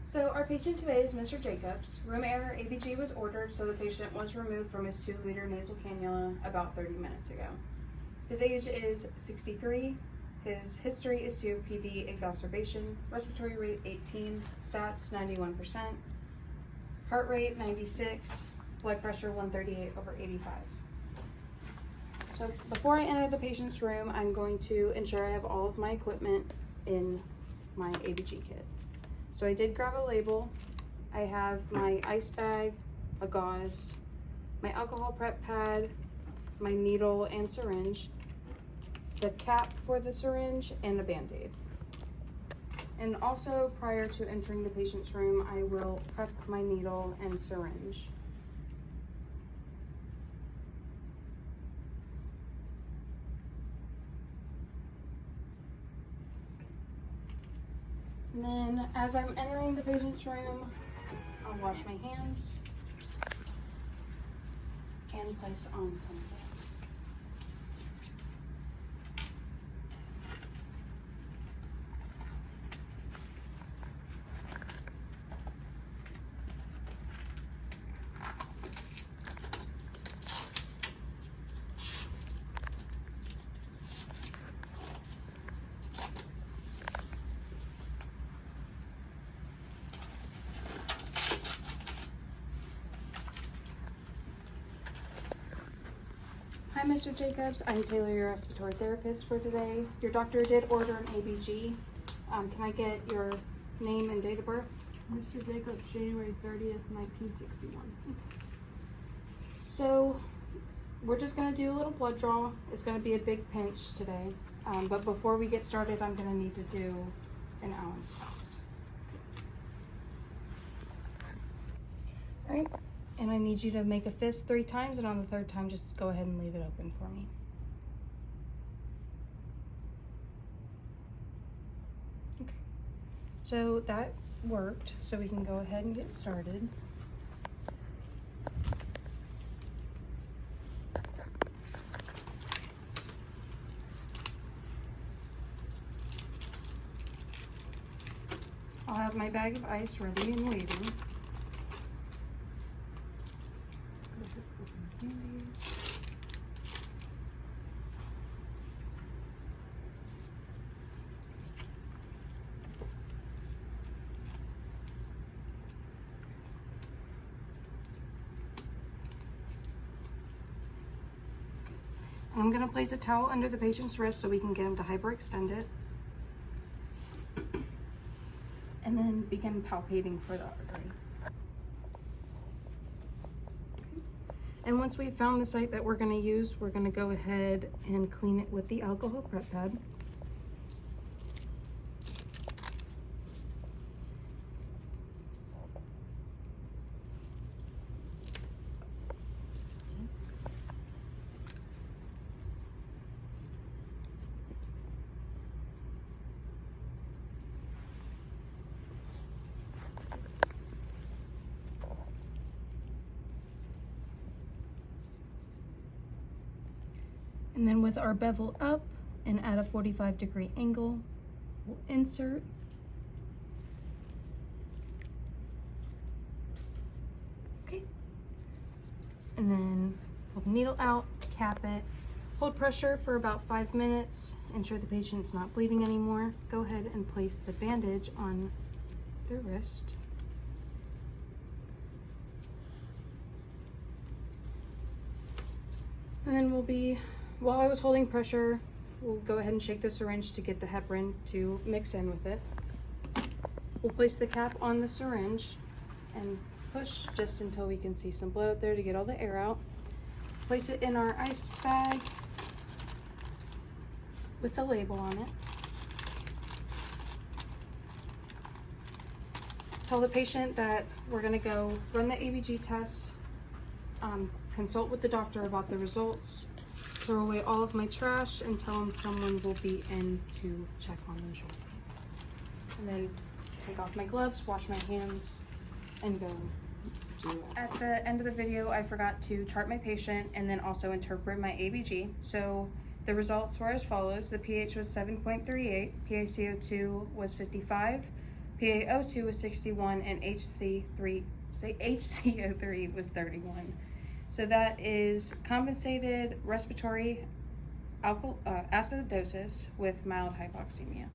So our patient today is Mr. Jacobs. Room air ABG was ordered, so the patient was removed from his 2-liter nasal cannula about 30 minutes ago. His age is 63. His history is COPD exacerbation, respiratory rate 18, SATs 91%, heart rate 96, blood pressure 138/85. So before I enter the patient's room, I'm going to ensure I have all of my equipment in my ABG kit. So I did grab a label. I have my ice bag, a gauze, my alcohol prep pad, my needle and syringe, the cap for the syringe, and a Band-Aid. And also, prior to entering the patient's room, I will prep my needle and syringe. And then, as I'm entering the patient's room, I'll wash my hands and place on some gloves. Hi, Mr. Jacobs. I'm Taylor, your respiratory therapist for today. Your doctor did order an ABG. Can I get your name and date of birth? Mr. Jacobs, January 30th, 1961. Okay. So, we're just going to do a little blood draw. It's going to be a big pinch today. But before we get started, I'm going to need to do an Allen's test. All right. And I need you to make a fist 3 times, and on the 3rd time, just go ahead and leave it open for me. Okay. So that worked, so we can go ahead and get started. I'll have my bag of ice ready and waiting. I'm going to place a towel under the patient's wrist so we can get him to hyperextend it. And then begin palpating for the artery. Okay. And once we've found the site that we're going to use, we're going to go ahead and clean it with the alcohol prep pad. And then with our bevel up and at a 45-degree angle, we'll insert. Okay. And then pull the needle out, cap it, hold pressure for about 5 minutes, ensure the patient's not bleeding anymore. Go ahead and place the bandage on their wrist. And then while I was holding pressure, we'll go ahead and shake the syringe to get the heparin to mix in with it. We'll place the cap on the syringe and push just until we can see some blood up there to get all the air out. Place it in our ice bag with the label on it. Tell the patient that we're gonna go run the ABG test, consult with the doctor about the results, throw away all of my trash, and tell them someone will be in to check on them shortly. And then take off my gloves, wash my hands, and go do as At the end of the video, I forgot to chart my patient and then also interpret my ABG. So the results were as follows. The pH was 7.38, PaCO2 was 55, PaO2 was 61, and HCO3 was 31. So that is compensated respiratory acidosis with mild hypoxemia.